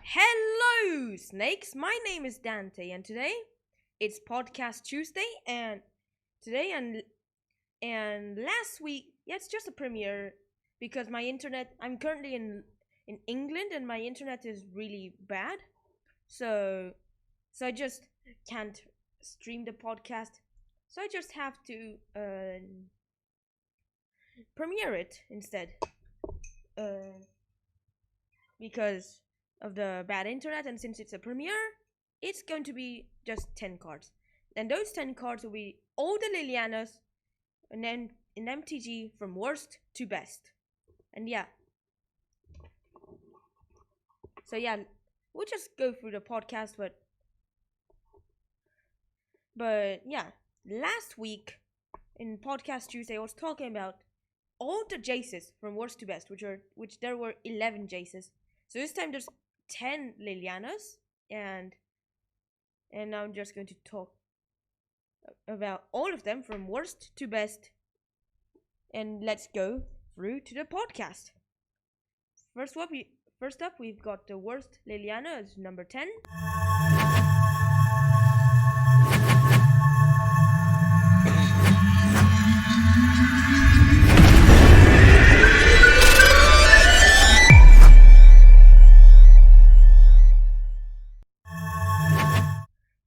Hello, snakes. My name is Dante, and today it's Podcast Tuesday. And today and last week, yeah, it's just a premiere because my internet. I'm currently in England, and my internet is really bad. So I just can't stream the podcast. So I just have to premiere it instead. Because of the bad internet, and since it's a premiere, it's going to be just 10 cards, and those 10 cards will be all the Lilianas and then in MTG from worst to best. And yeah, so yeah, we'll just go through the podcast, but yeah, last week in Podcast Tuesday I was talking about all the Jaces from worst to best, which there were 11 Jaces. So this time there's 10 Lilianas, and now I'm just going to talk about all of them from worst to best. And let's go through to the podcast. First up, we've got the worst Liliana as number 10.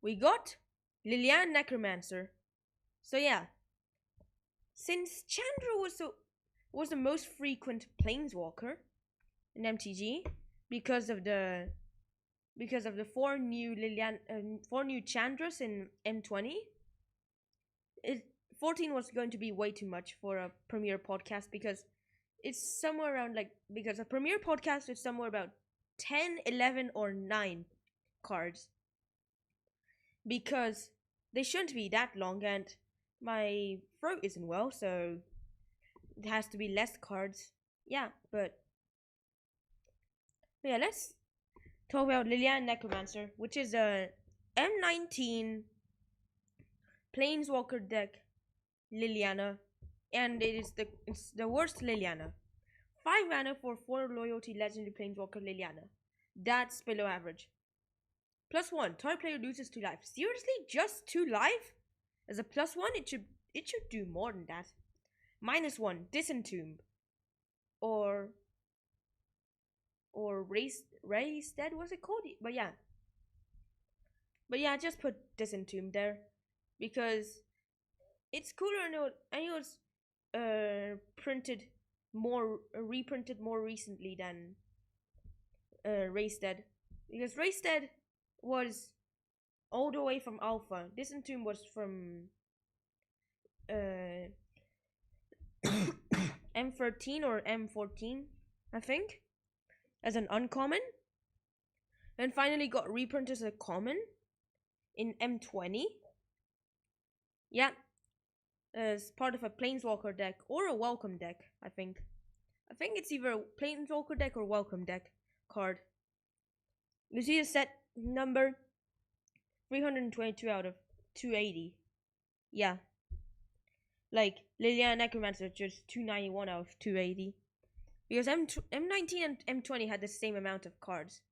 We got Liliana Necromancer. So yeah, since Chandra was the most frequent planeswalker in MTG because of the 4 new Chandras in M20, 14 was going to be way too much for a premiere podcast, because it's somewhere around because a premiere podcast is somewhere about 10, 11 or 9 cards. Because they shouldn't be that long, and my throat isn't well, so it has to be less cards. Yeah, but yeah, let's talk about Liliana Necromancer, which is a M19 Planeswalker deck Liliana, and it's the worst Liliana. 5 mana for 4 loyalty legendary Planeswalker Liliana. That's below average. +1, target player loses 2 life. Seriously? Just 2 life? As a +1, it should do more than that. -1, Disentomb. Or Raised Dead, was it called? But yeah, just put Disentomb there, because it's cooler, and it was reprinted more recently than Raised Dead, because Raised Dead was all the way from alpha. Disentomb was from M13 or M14, I think, as an uncommon, and finally got reprinted as a common in M20. Yeah, as part of a Planeswalker deck or a Welcome deck. I think it's either a Planeswalker deck or Welcome deck card. You see a set number 322 out of 280. Yeah, like Liliana Necromancer just 291 out of 280, because M19 and M20 had the same amount of cards,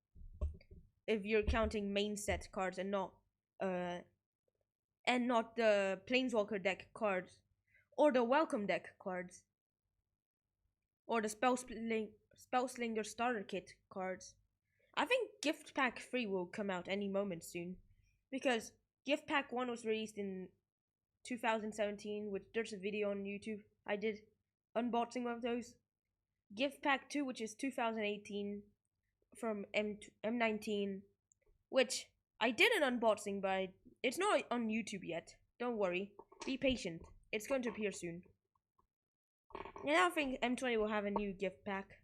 if you're counting main set cards and not the Planeswalker deck cards or the Welcome deck cards or the Spellslinger starter kit cards. I think Gift Pack 3 will come out any moment soon, because Gift Pack 1 was released in 2017, which there's a video on YouTube I did unboxing of those. Gift Pack 2, which is 2018 from M19, which I did an unboxing, but it's not on YouTube yet. Don't worry, be patient, it's going to appear soon. And I think M20 will have a new gift pack.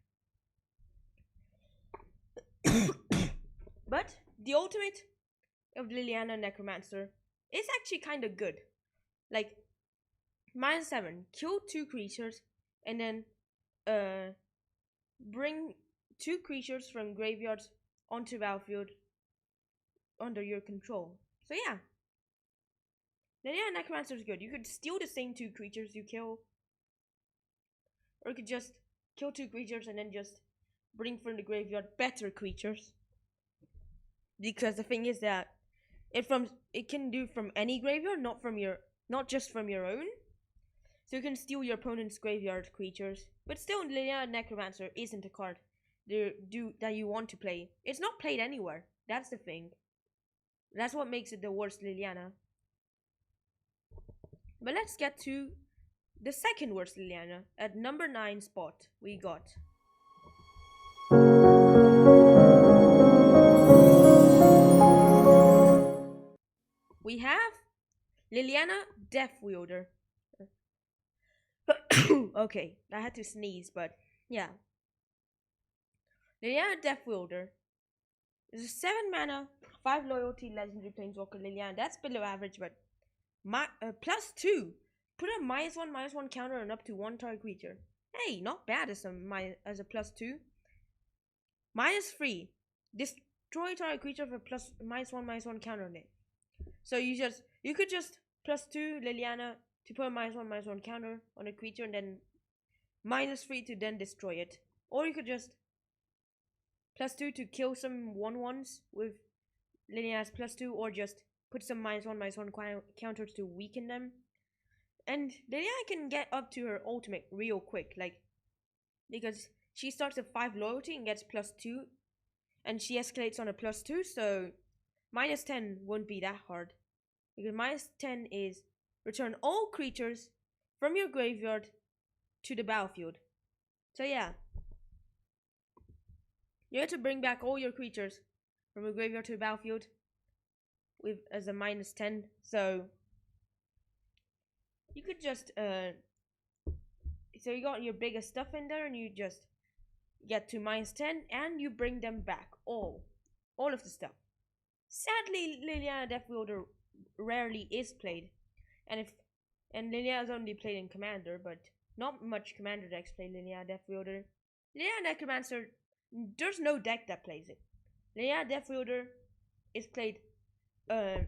But the ultimate of Liliana Necromancer is actually kind of good. Like, -7, kill 2 creatures, and then bring 2 creatures from graveyards onto battlefield under your control. So yeah. Liliana Necromancer is good. You could steal the same 2 creatures you kill. Or you could just kill 2 creatures and then just bring from the graveyard better creatures. Because the thing is that it can do from any graveyard, not just from your own. So you can steal your opponent's graveyard creatures. But still, Liliana Necromancer isn't a card that you want to play. It's not played anywhere. That's the thing. That's what makes it the worst Liliana. But let's get to the second worst Liliana. At number 9 spot, we got Liliana Death Wielder. Okay, I had to sneeze, but yeah. Liliana Death Wielder is a 7 mana, 5 loyalty legendary planeswalker Liliana. That's below average, but +2. Put a -1/-1 counter on up to 1 target creature. Hey, not bad as a +2. -3. Destroy target creature with a -1/-1 counter on it. So you could just +2 Liliana to put a -1/-1 counter on a creature and then -3 to then destroy it. Or you could just +2 to kill some 1/1s with Liliana's +2, or just put some -1/-1 counters to weaken them. And Liliana can get up to her ultimate real quick, like, because she starts at 5 loyalty and gets +2, and she escalates on a +2, so -10 won't be that hard. Because -10 is return all creatures from your graveyard to the battlefield. So yeah. You have to bring back all your creatures from your graveyard to the battlefield as a -10. So you could just so you got your biggest stuff in there and you just get to -10 and you bring them back all of the stuff. Sadly, Liliana Death Wielder rarely is played, and Liliana is only played in Commander, but not much Commander decks play Liliana Death Wielder. Liliana Necromancer, there's no deck that plays it. Liliana Death Wielder is played a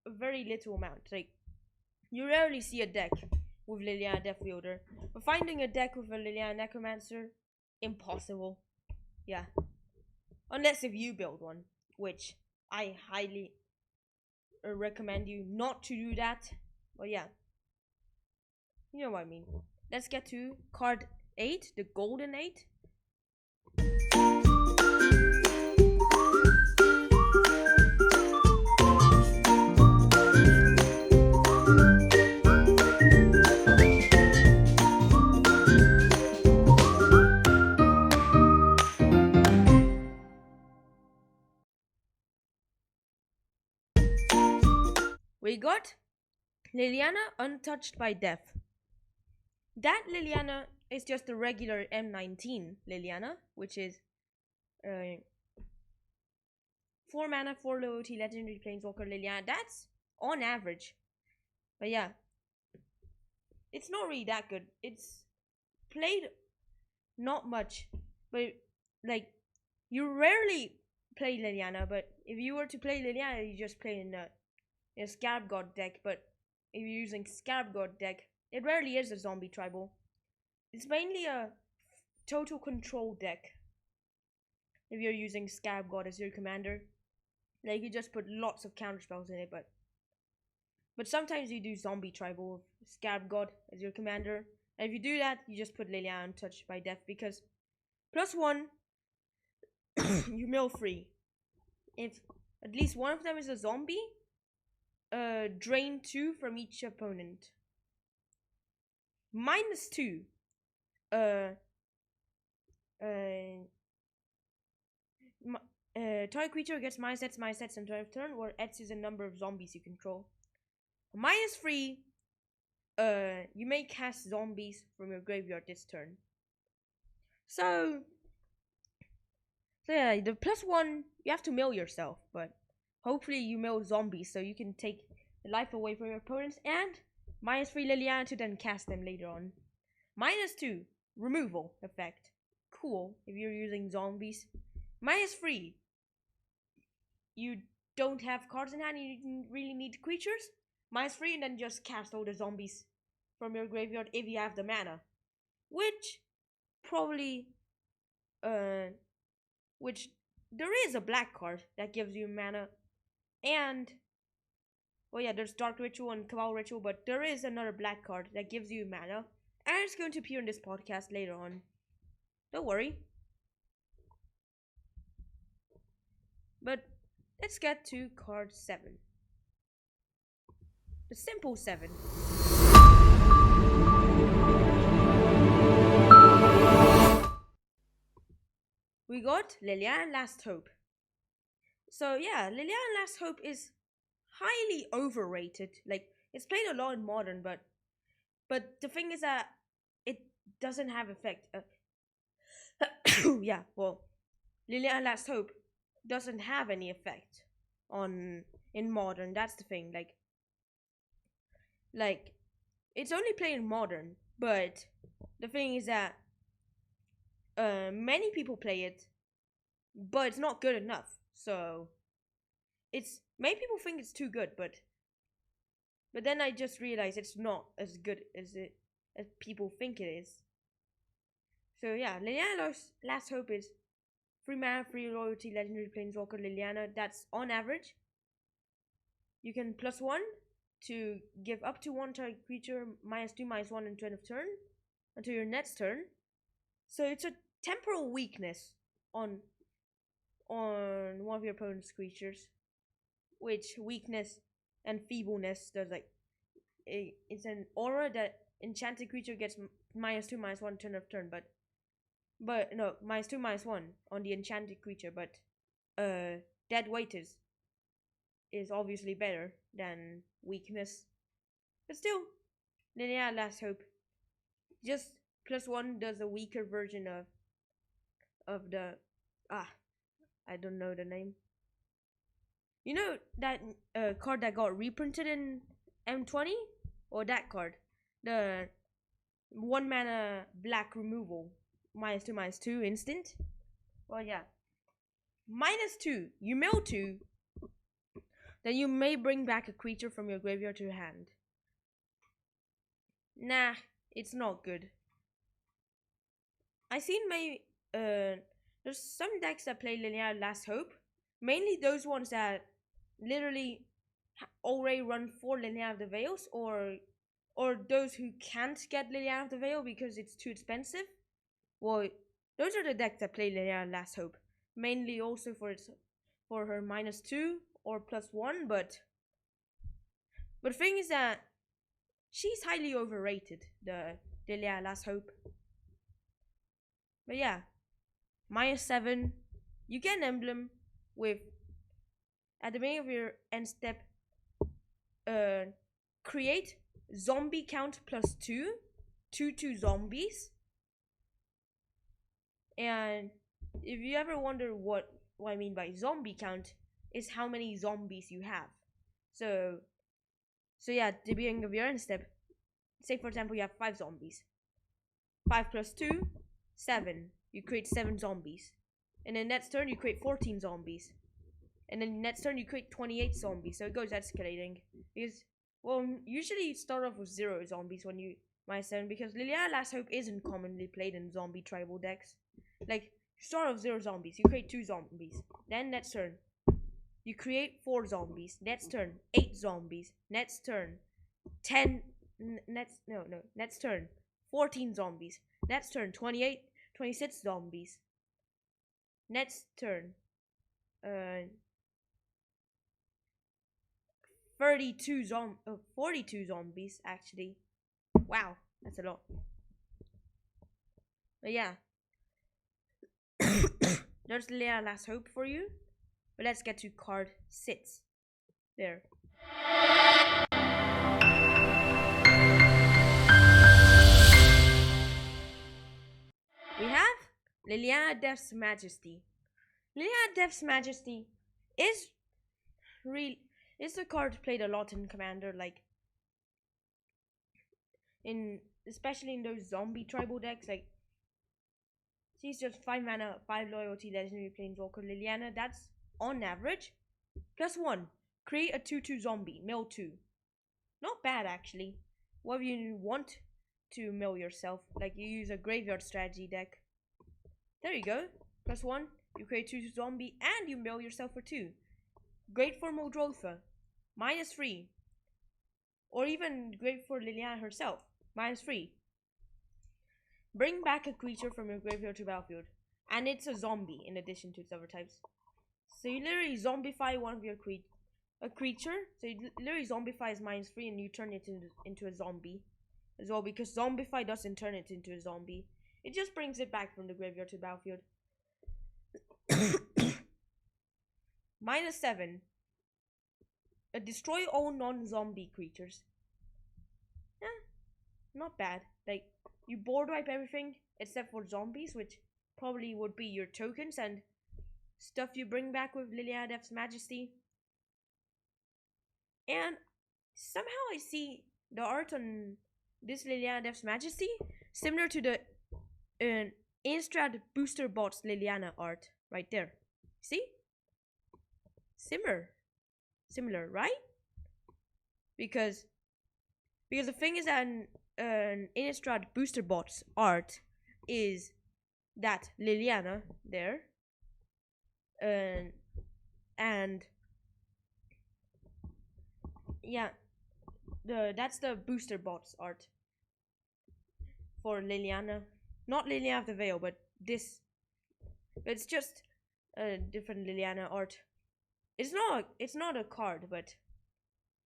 very little amount. Like, you rarely see a deck with Liliana Death Wielder, but finding a deck with a Liliana Necromancer, impossible. Yeah, unless if you build one, which I highly recommend you not to do that. But yeah, you know what I mean. Let's get to card 8, the Golden 8. We got Liliana Untouched by Death. That Liliana is just a regular M19 Liliana, which is 4 mana, 4 loyalty, legendary planeswalker Liliana. That's on average. But yeah, it's not really that good. It's played not much, but like, you rarely play Liliana. But if you were to play Liliana, you just play in a Scarab God deck. But if you're using Scarab God deck, it rarely is a zombie tribal. It's mainly a total control deck. If you're using Scarab God as your commander, like, you just put lots of counter spells in it, but sometimes you do zombie tribal with Scarab God as your commander. And if you do that, you just put Liliana Untouched by Death, because +1, you mill free. If at least one of them is a zombie, drain 2 from each opponent. -2, target creature gets -sets until end of turn, where X is a number of zombies you control. -3, you may cast zombies from your graveyard this turn. So yeah, the +1, you have to mill yourself, but hopefully you mill zombies so you can take the life away from your opponents, and -3 Liliana to then cast them later on. -2, removal effect. Cool if you're using zombies. -3, you don't have cards in hand, you really need creatures, -3, and then just cast all the zombies from your graveyard if you have the mana. Which probably which there is a black card that gives you mana, and well, yeah, there's Dark Ritual and Cabal Ritual, but there is another black card that gives you mana, and it's going to appear in this podcast later on. Don't worry. But let's get to card 7. The simple 7. We got Liliana Last Hope. So yeah, Liliana Last Hope is highly overrated. Like, it's played a lot in Modern, but the thing is that it doesn't have effect. Yeah, well, Liliana Last Hope doesn't have any effect in Modern. That's the thing. Like it's only played in Modern, but the thing is that many people play it, but it's not good enough. So many people think it's too good, but then I just realized it's not as good as people think it is. So yeah, Liliana's Last Hope is 3 mana, 3 loyalty, legendary planeswalker Liliana. That's on average. You can +1 to give up to one target creature -2/-1 until end of turn, until your next turn. So it's a temporal weakness on one of your opponent's creatures, which weakness and feebleness does it's an aura that enchanted creature gets -2/-1 turn of turn, but no, -2/-1 on the enchanted creature, but dead weight is obviously better than weakness. But still, Liliana Last Hope. Just +1 does a weaker version of the I don't know the name. You know that card that got reprinted in M20? Or that card? The 1 mana black removal. -2/-2 instant? Well, yeah. -2. You mill 2. Then you may bring back a creature from your graveyard to your hand. Nah, it's not good. I seen there's some decks that play Liliana Last Hope. Mainly those ones that literally already run 4 Liliana of the Veils, or those who can't get Liliana of the Veil because it's too expensive. Well, those are the decks that play Liliana Last Hope. Mainly also for her -2 or +1, but the thing is that she's highly overrated, the Liliana Last Hope. But yeah, -7, you get an emblem with, at the beginning of your end step, create zombie count +2, 2/2 zombies. And if you ever wonder what I mean by zombie count, is how many zombies you have. So yeah, at the beginning of your end step, say for example you have 5 zombies. 5 + 2, 7. You create 7 zombies. And then next turn you create 14 zombies. And then next turn you create 28 zombies. So it goes escalating. Because, well, usually you start off with 0 zombies when you -7, because Liliana Last Hope isn't commonly played in zombie tribal decks. Like, you start off 0 zombies, you create 2 zombies. Then next turn, you create 4 zombies. Next turn, 8 zombies. Next turn, 10. Next turn, 14 zombies. Next turn, 28, 26 zombies. Next turn, 42 42 zombies actually. Wow, that's a lot. But yeah, there's Liliana Last Hope for you. But let's get to card 6. There. We have Lilianas Majesty. Lilianas Majesty is a card played a lot in Commander, like especially in those zombie tribal decks. Like, she's just 5 mana, 5 loyalty, legendary planeswalker Liliana. That's on average. +1. Create a 2/2 zombie. Mill 2. Not bad actually. What if you want to mill yourself? Like you use a graveyard strategy deck. There you go. +1. You create 2/2 zombie and you mill yourself for 2. Great for Modrotha. -3. Or even great for Liliana herself. -3. Bring back a creature from your graveyard to battlefield. And it's a zombie in addition to its other types. So you literally zombify one of your creature. So you literally zombify is -3 and you turn it into a zombie. As well, because zombify doesn't turn it into a zombie. It just brings it back from the graveyard to battlefield. -7. Destroy all non-zombie creatures. Not bad. Like, you board wipe everything except for zombies, which probably would be your tokens and stuff you bring back with Lilianas Majesty. And somehow I see the art on this Lilianas Majesty similar to the Instrad Booster Bots Liliana art right there. See? Similar, right? Because the thing is that an Innistrad Booster Bots art is that Liliana there, and yeah, that's the Booster Bots art for Liliana. Not Liliana of the Veil, but this. It's just a different Liliana art. It's not a card, but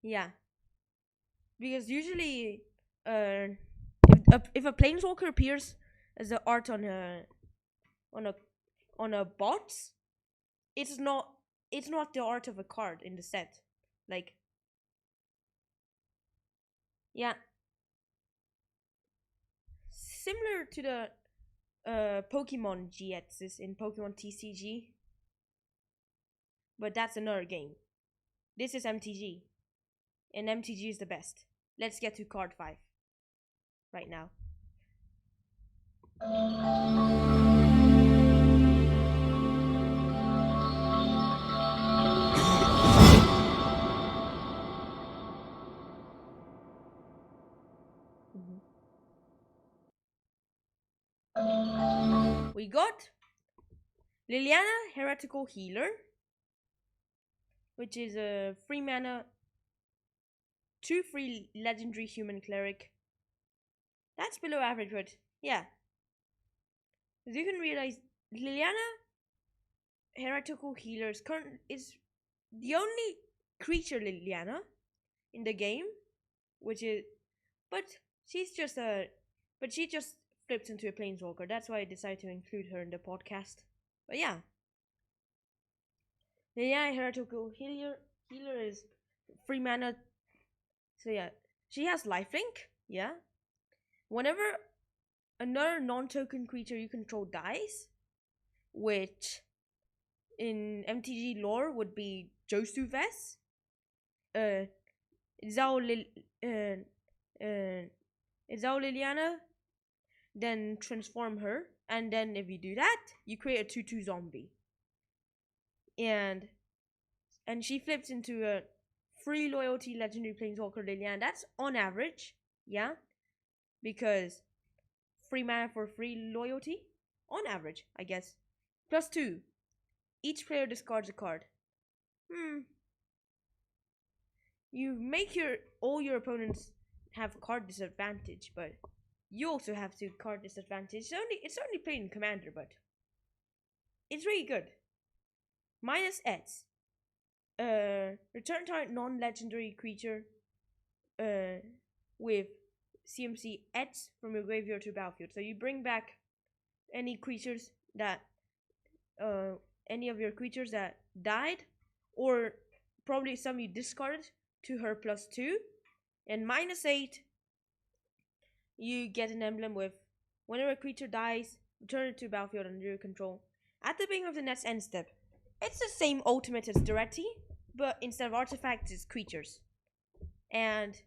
yeah. Because usually, if a planeswalker appears as the art on a bot, it's not the art of a card in the set. Like, yeah, similar to the Pokemon GXs in Pokemon TCG, but that's another game. This is MTG, and MTG is the best. Let's get to card 5 right now. We got Liliana, Heretical Healer, which is a 3 mana 2/3 legendary human cleric. That's below average, but yeah. As you can realize, Liliana Heretical Healer is the only creature Liliana in the game, which is, she just flips into a planeswalker. That's why I decided to include her in the podcast. But yeah, Liliana Heretical Healer is 3 mana. So yeah, she has lifelink. Yeah, whenever another non-token creature you control dies, which in MTG lore would be Josuves, Liliana, then transform her, and then if you do that, you create a 2/2 zombie, and she flips into a 3 loyalty legendary planeswalker Liliana. That's on average, yeah, because 3 mana for 3 loyalty, on average, I guess. +2. Each player discards a card. You make all your opponents have card disadvantage, but you also have to card disadvantage. It's only played in Commander, but it's really good. -X. Return target non-legendary creature with CMC X from your graveyard to battlefield. So you bring back any creatures that any of your creatures that died, or probably some you discarded, to her +2. And -8, you get an emblem with whenever a creature dies, return it to battlefield under your control. At the beginning of the next end step, it's the same ultimate as Duretti, but instead of artifacts, it's creatures. And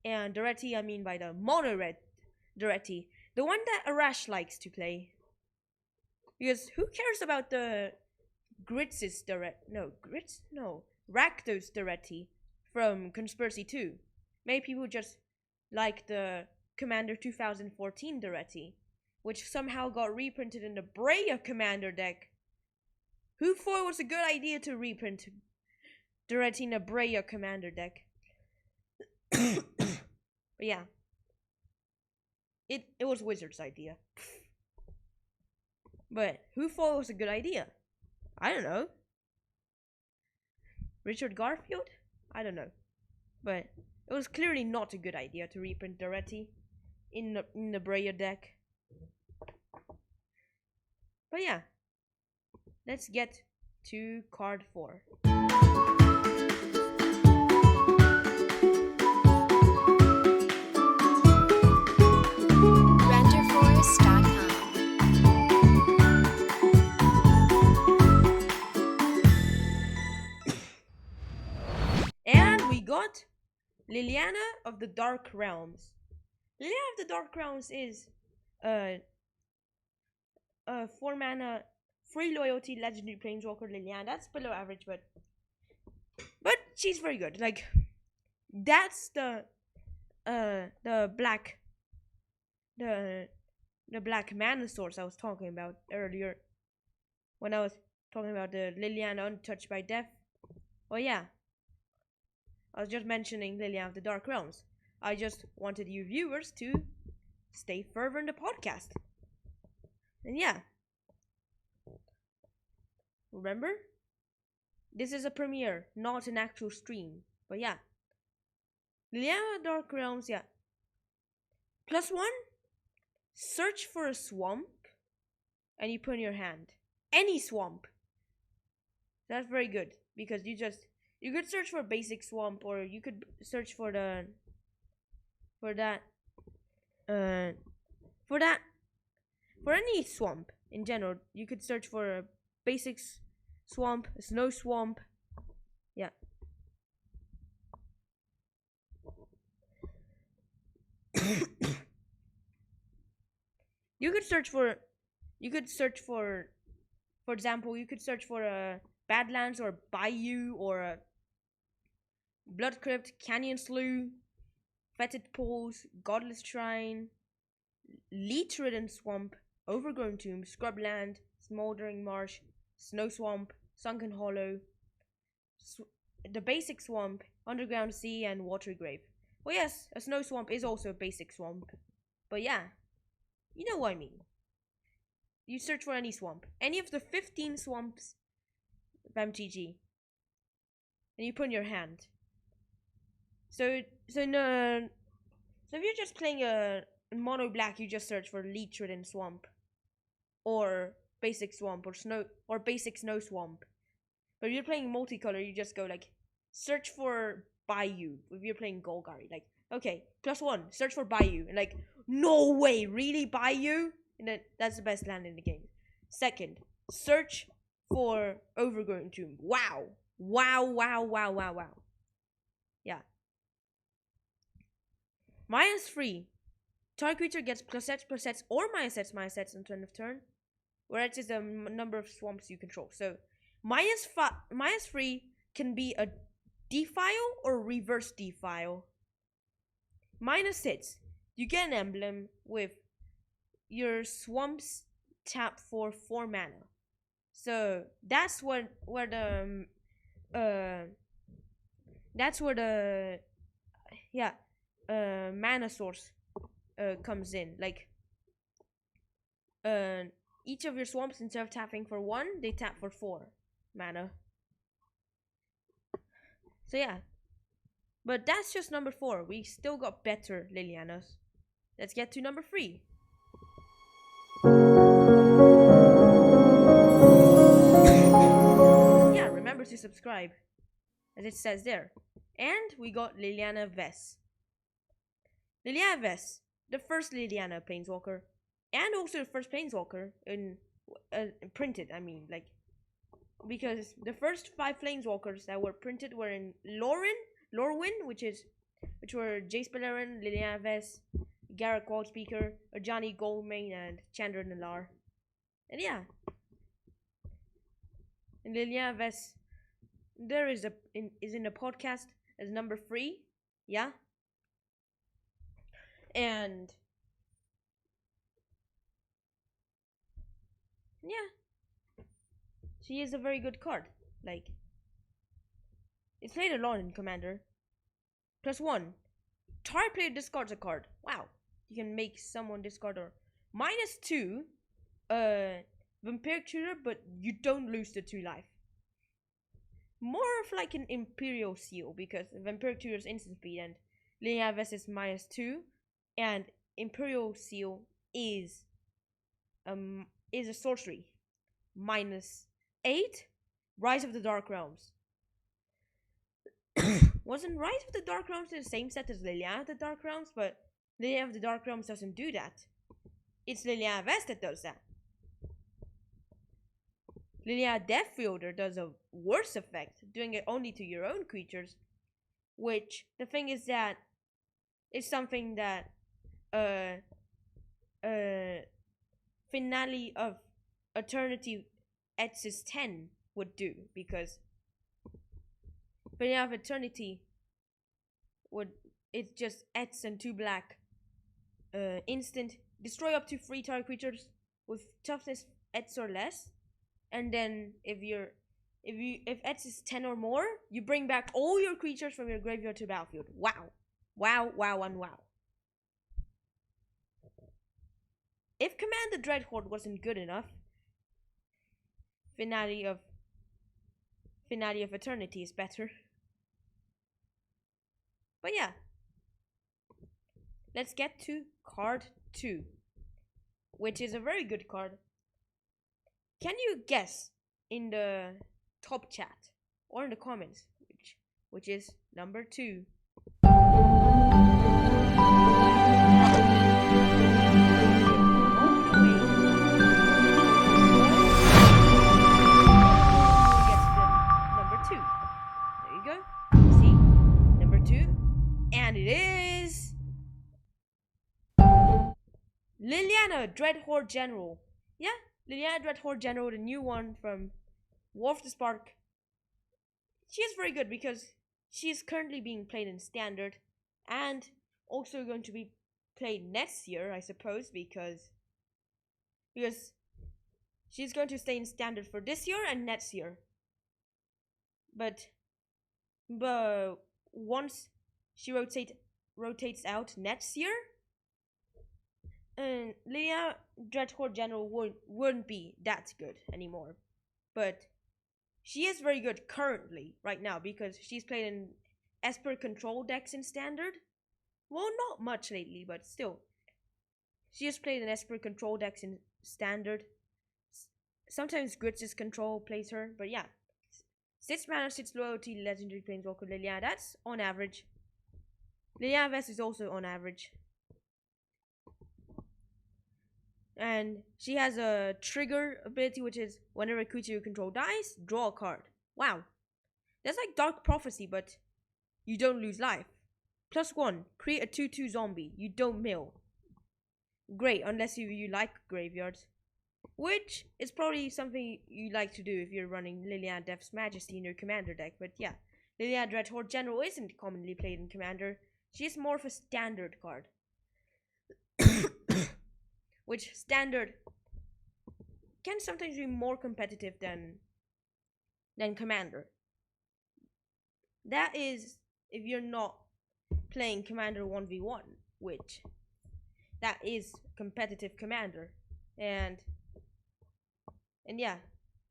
Duretti, I mean by the mono red Duretti, the one that Arash likes to play. Because who cares about the Rakdos Duretti from Conspiracy 2. Many people just like the Commander 2014 Duretti, which somehow got reprinted in the Breya Commander deck. Who thought it was a good idea to reprint Duretti in a Breya Commander deck? But yeah. It was Wizard's idea. But who thought it was a good idea? I don't know. Richard Garfield? I don't know. But it was clearly not a good idea to reprint Duretti in the Breya deck. But yeah. Let's get to card 4. And we got Liliana of the Dark Realms. Liliana of the Dark Realms is 4 mana, 3 loyalty, legendary planeswalker Liliana. That's below average, but she's very good. Like, that's the black mana source I was talking about earlier when I was talking about the Liliana Untouched by Death. Well, yeah, I was just mentioning Liliana of the Dark Realms. I just wanted you viewers to stay further in the podcast. And yeah, remember, this is a premiere, not an actual stream. But yeah, Liliana of the Dark Realms, yeah. +1, search for a swamp, and you put in your hand. Any swamp. That's very good, because you could search for a basic swamp, or you could search for any swamp in general. You could search for a basic swamp, a snow swamp. Yeah. You could search for example, you could search for a Badlands or Bayou or a Blood Crypt, Canyon Slough, Fetid Pools, Godless Shrine, Leech-ridden Swamp, Overgrown Tomb, Scrubland, Smoldering Marsh, Snow Swamp, Sunken Hollow, the basic swamp, Underground Sea, and Watery Grave. Well, yes, a snow swamp is also a basic swamp. But yeah, you know what I mean. You search for any swamp. Any of the 15 swamps of MTG. And you put in your hand. So if you're just playing a mono black, you just search for Leech-ridden Swamp. Or basic swamp, or basic snow swamp. But if you're playing multicolor, you just go like, search for Bayou. If you're playing Golgari, like, okay, +1, search for Bayou. And like, no way, really, Bayou? And then that's the best land in the game. Second, search for Overgrown Tomb. Wow. Yeah. -3. Target creature gets +X or -X on turn. Where it is the number of swamps you control. So -3 can be a defile or reverse defile. -6, you get an emblem with your swamps tap for 4 mana. So that's where the mana source comes in. Like each of your swamps, instead of tapping for 1, they tap for 4 mana. So yeah. But that's just number 4. We still got better Lilianas. Let's get to number 3. Yeah, remember to subscribe, as it says there. And we got Liliana Ves. Liliana Ves, the first Liliana Planeswalker. And also the first Planeswalker in printed, I mean, like, because the first 5 Planeswalkers that were printed were in Lorwyn, which were Jace Beleren, Liliana Ves, Garrett Goldspeaker, Ajani Goldmane, and Chandra Nalar. And yeah. And Liliana Vest, there is in the podcast as number 3, yeah. And yeah, she is a very good card. Like, it's played a lot in Commander. +1. Target player discards a card. Wow. You can make someone discard or -2 Vampiric Tutor, but you don't lose the 2 life. More of like an Imperial Seal, because Vampiric Tutor is instant speed and Liliana Vest is -2, and Imperial Seal is a sorcery. -8 Rise of the Dark Realms. Wasn't Rise of the Dark Realms in the same set as Liliana of the Dark Realms? But Liliana of the Dark Realms doesn't do that. It's Liliana Vest that does that. Liliana Death Fielder does a worse effect, doing it only to your own creatures. Which, the thing is that, is something that Finale of Eternity X's 10 would do, because Finale of Eternity it's just X and 2 black, instant, destroy up to 3 target creatures with toughness X or less, and then if X is 10 or more, you bring back all your creatures from your graveyard to battlefield. Wow. Wow, wow, and wow. If Command the Dreadfort wasn't good enough, Finale of Eternity is better. But yeah, let's get to card 2, which is a very good card. Can you guess in the top chat or in the comments which is number 2? And it is Liliana Dreadfort General. Yeah, Liliana Dreadfort General, the new one from War of the Spark. She is very good because she is currently being played in Standard and also going to be played next year, I suppose, because she's going to stay in Standard for this year and next year. But once she rotates out next year, and Liliana Dreadfort General wouldn't be that good anymore. But she is very good currently, right now, because she's played in Esper control decks in Standard. Well, not much lately, but still. She has played in Esper control decks in Standard. Sometimes Gritz's control plays her, but yeah. 6 mana, 6 loyalty, legendary planeswalker Liliana. That's on average. Liliana Vest is also on average. And she has a trigger ability, which is whenever a creature you control dies, draw a card. Wow. That's like Dark Prophecy, but you don't lose life. +1, create a 2/2 zombie. You don't mill. Great, unless you like graveyards. Which is probably something you like to do if you're running Lilianas Majesty in your Commander deck. But yeah, Liliana Dreadfort General isn't commonly played in Commander. She's more of a Standard card. Which Standard can sometimes be more competitive than Commander. That is if you're not playing Commander 1v1, which that is competitive Commander. And yeah,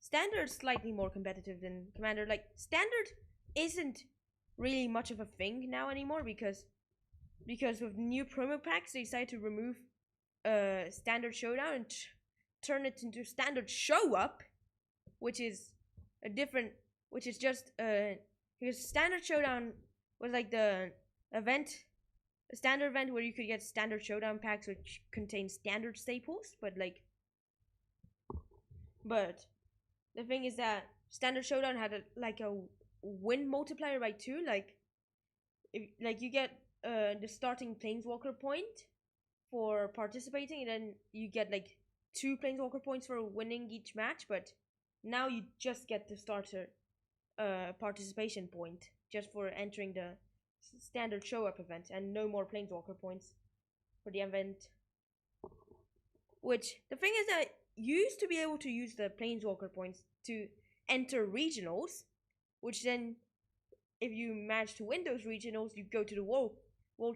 Standard is slightly more competitive than Commander. Like, Standard isn't really much of a thing now anymore because with new promo packs they decided to remove Standard Showdown and turn it into Standard Show Up, which is a different, which is just because Standard Showdown was like the event, a standard event where you could get Standard Showdown packs which contain standard staples, but the thing is that Standard Showdown had a win multiplier by 2. Like, if you get the starting Planeswalker point for participating, and then you get like 2 Planeswalker points for winning each match. But now you just get the starter participation point just for entering the standard show up event, and no more planeswalker points for the event. Which, the thing is that you used to be able to use the planeswalker points to enter regionals, which then, if you manage to win those regionals, you go to the world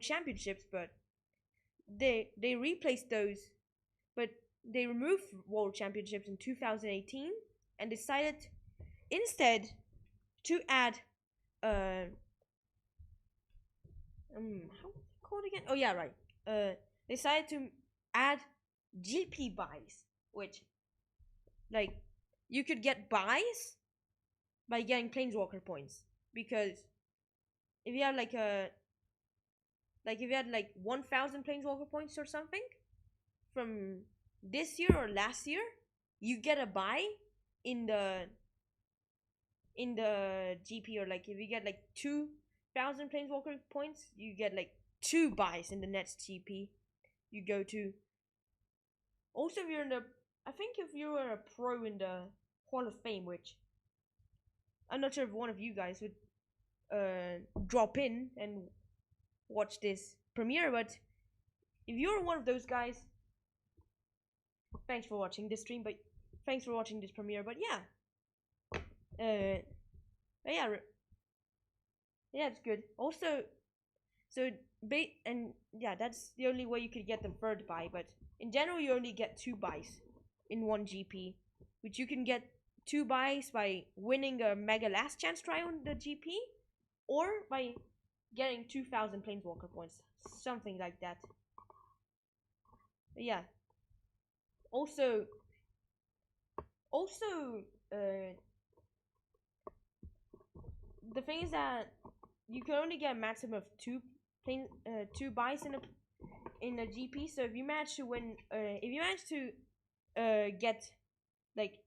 championships. But they replaced those, but they removed world championships in 2018 and decided instead to add how was it called again? Oh yeah, right. Decided to add GP buys, which, like, you could get buys by getting planeswalker points, because if you have like if you had like 1,000 planeswalker points or something from this year or last year, you get a buy in the GP. Or like if you get like 2,000 planeswalker points, you get like 2 buys in the next GP you go to. Also, if you're in the, I think if you were a pro in the Hall of Fame, which I'm not sure if one of you guys would drop in and watch this premiere, but if you're one of those guys, thanks for watching this stream. But thanks for watching this premiere. But yeah, yeah, it's good. Also, and yeah, that's the only way you could get the third buy. But in general, you only get 2 buys in one GP, which you can get 2 buys by winning a Mega Last Chance try on the GP, or by getting 2,000 planeswalker points, something like that. But yeah. Also, the thing is that you can only get a maximum of 2 buys in a GP. So if you manage to win, if you manage to get like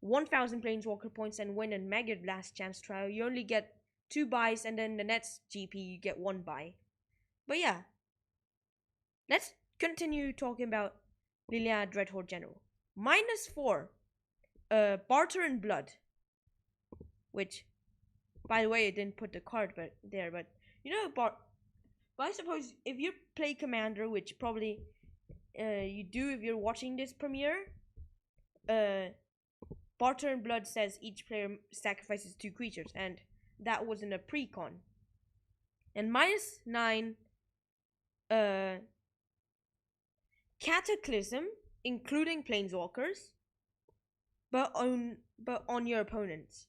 1,000 planeswalker points and win a Mega Last Chance trial, you only get 2 buys, and then the next GP you get 1 buy. But yeah, let's continue talking about Liliana Dreadfort General. -4, Barter and Blood, which, by the way, I didn't put the card but you know, but I suppose if you play Commander, which probably you do if you're watching this premiere, Barter and Blood says each player sacrifices 2 creatures, and that was in a pre-con. And -9, Cataclysm, including planeswalkers, but on your opponents.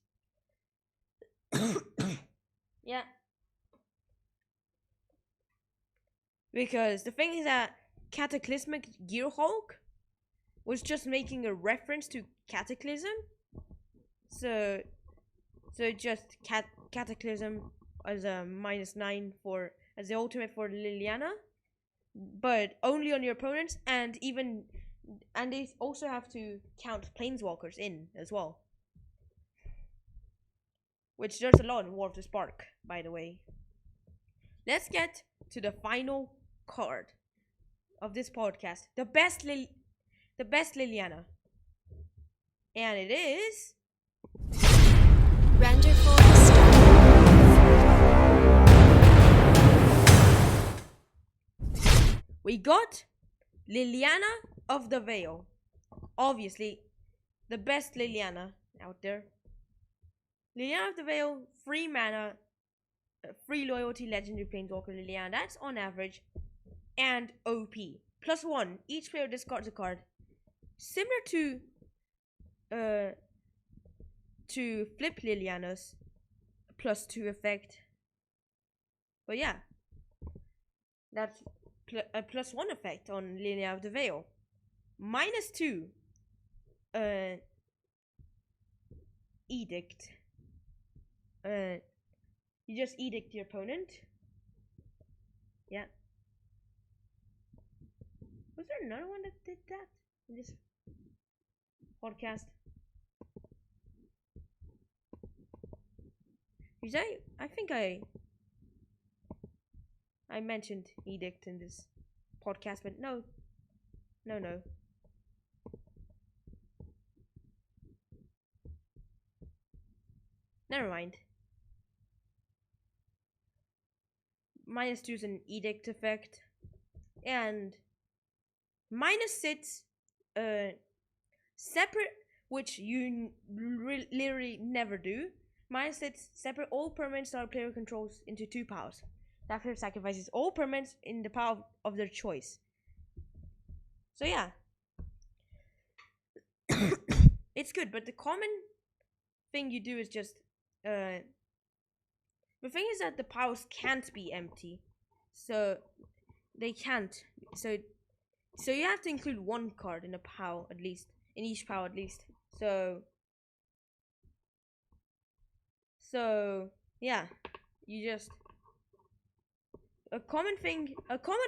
Yeah. Because the thing is that Cataclysmic Gearhulk was just making a reference to Cataclysm. So just Cataclysm as a -9 as the ultimate for Liliana, but only on your opponents, and they also have to count planeswalkers in as well. Which there's a lot in War of the Spark, by the way. Let's get to the final card of this podcast. The best Liliana. And it is we got Liliana of the Veil. Obviously, the best Liliana out there. Liliana of the Veil, 3 mana, 3 loyalty, legendary planeswalker Liliana. That's on average, and OP. +1. Each player discards a card. Similar to flip Liliana's +2 effect. But yeah, that's a +1 effect on Liliana of the Veil. -2, Edict. You just edict your opponent. Yeah. Was there another one that did that in this podcast? I think I mentioned edict in this podcast, but no. Never mind. -2 is an edict effect, and -6 separate, which you literally never do. -6 separate all permanents our player controls into 2 powers. That player sacrifices all permanents in the power of their choice. So yeah, it's good, but the common thing you do is just the thing is that the powers can't be empty, so they can't. So you have to include 1 card in a power at least, in each power at least. So yeah, you just a common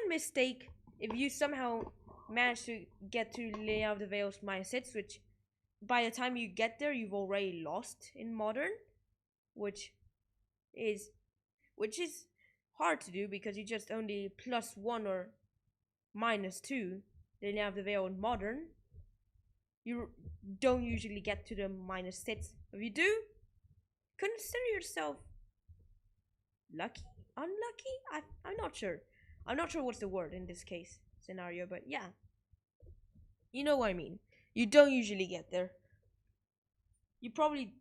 mistake if you somehow manage to get to Liliana of the Veil's -6, which by the time you get there you've already lost in modern, which is hard to do because you just only +1 or -2 Liliana of the Veil in modern. You don't usually get to the -6. If you do, consider yourself lucky, unlucky. I'm not sure. I'm not sure what's the word in this case scenario, but yeah, you know what I mean. You don't usually get there. You probably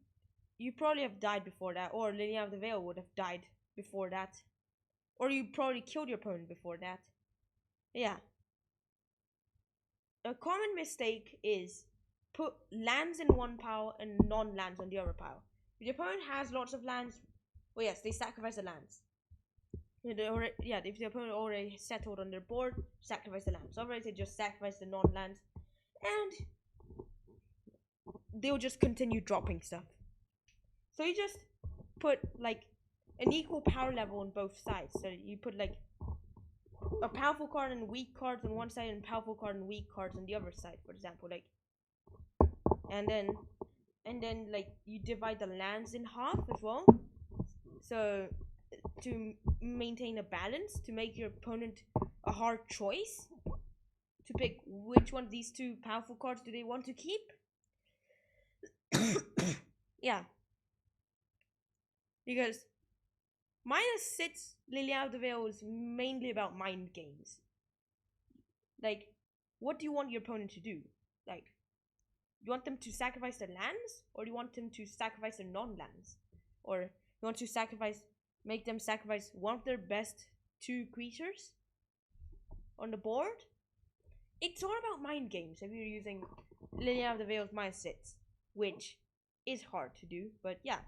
have died before that, or Liliana of the Veil would have died before that, or you probably killed your opponent before that. Yeah. A common mistake is put lands in 1 power and non-lands on the other power. If your opponent has lots of lands, well, yes, they sacrifice the lands. If the opponent already settled on their board, sacrifice the lands. Otherwise, they just sacrifice the non-lands, and they'll just continue dropping stuff. So you just put like an equal power level on both sides. So you put like a powerful card and weak cards on one side, and powerful card and weak cards on the other side, for example, like, and then like you divide the lands in half as well, so to maintain a balance, to make your opponent a hard choice to pick which one of these 2 powerful cards do they want to keep. Yeah, because -6 Liliana of the Veil is mainly about mind games. Like, what do you want your opponent to do? Like, you want them to sacrifice their lands, or do you want them to sacrifice their non-lands, or you want to make them sacrifice one of their best 2 creatures on the board? It's all about mind games if you're using Liliana of the Veil's -6, which is hard to do, but yeah.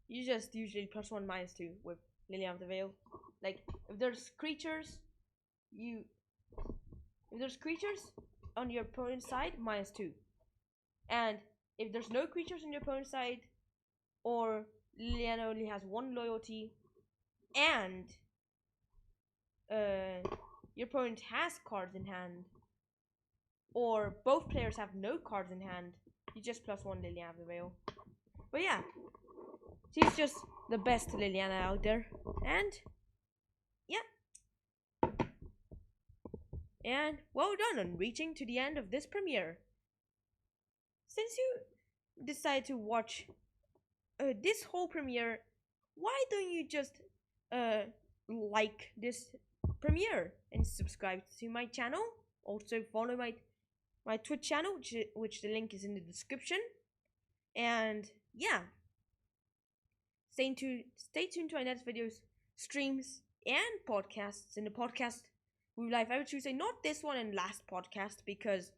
You just usually +1 -2 with Liliana of the Veil. Like, if there's creatures on your opponent's side, -2. And if there's no creatures on your opponent's side, or Liliana only has 1 loyalty, and your opponent has cards in hand, or both players have no cards in hand, you just +1 Liliana of the Veil. But yeah, she's just the best Liliana out there, and yeah. And well done on reaching to the end of this premiere. Since you decide to watch this whole premiere, why don't you just like this premiere and subscribe to my channel? Also follow my Twitch channel, which the link is in the description. And yeah, stay tuned to our next videos, streams, and podcasts. In the podcast, we live every Tuesday. Not this one and last podcast because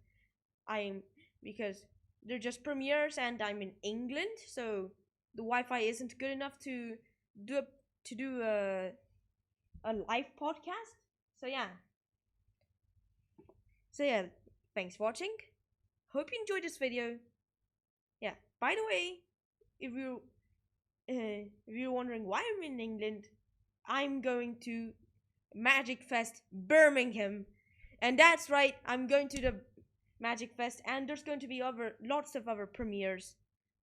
they're just premieres and I'm in England, so the Wi-Fi isn't good enough to do a live podcast. So yeah, thanks for watching. Hope you enjoyed this video. Yeah, by the way, if you're wondering why I'm in England, I'm going to Magic Fest Birmingham, and that's right, I'm going to the Magic Fest, and there's going to be lots of other premieres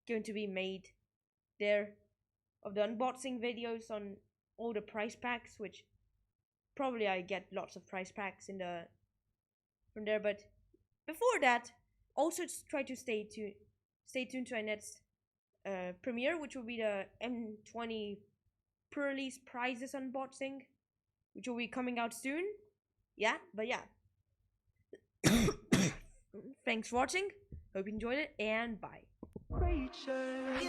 going to be made there of the unboxing videos on all the prize packs, which probably I get lots of prize packs from there. But before that, also try to stay tuned to our next premiere, which will be the M20 pre-release prizes unboxing, which will be coming out soon. Yeah, but yeah. Thanks for watching. Hope you enjoyed it, and bye. Beautiful.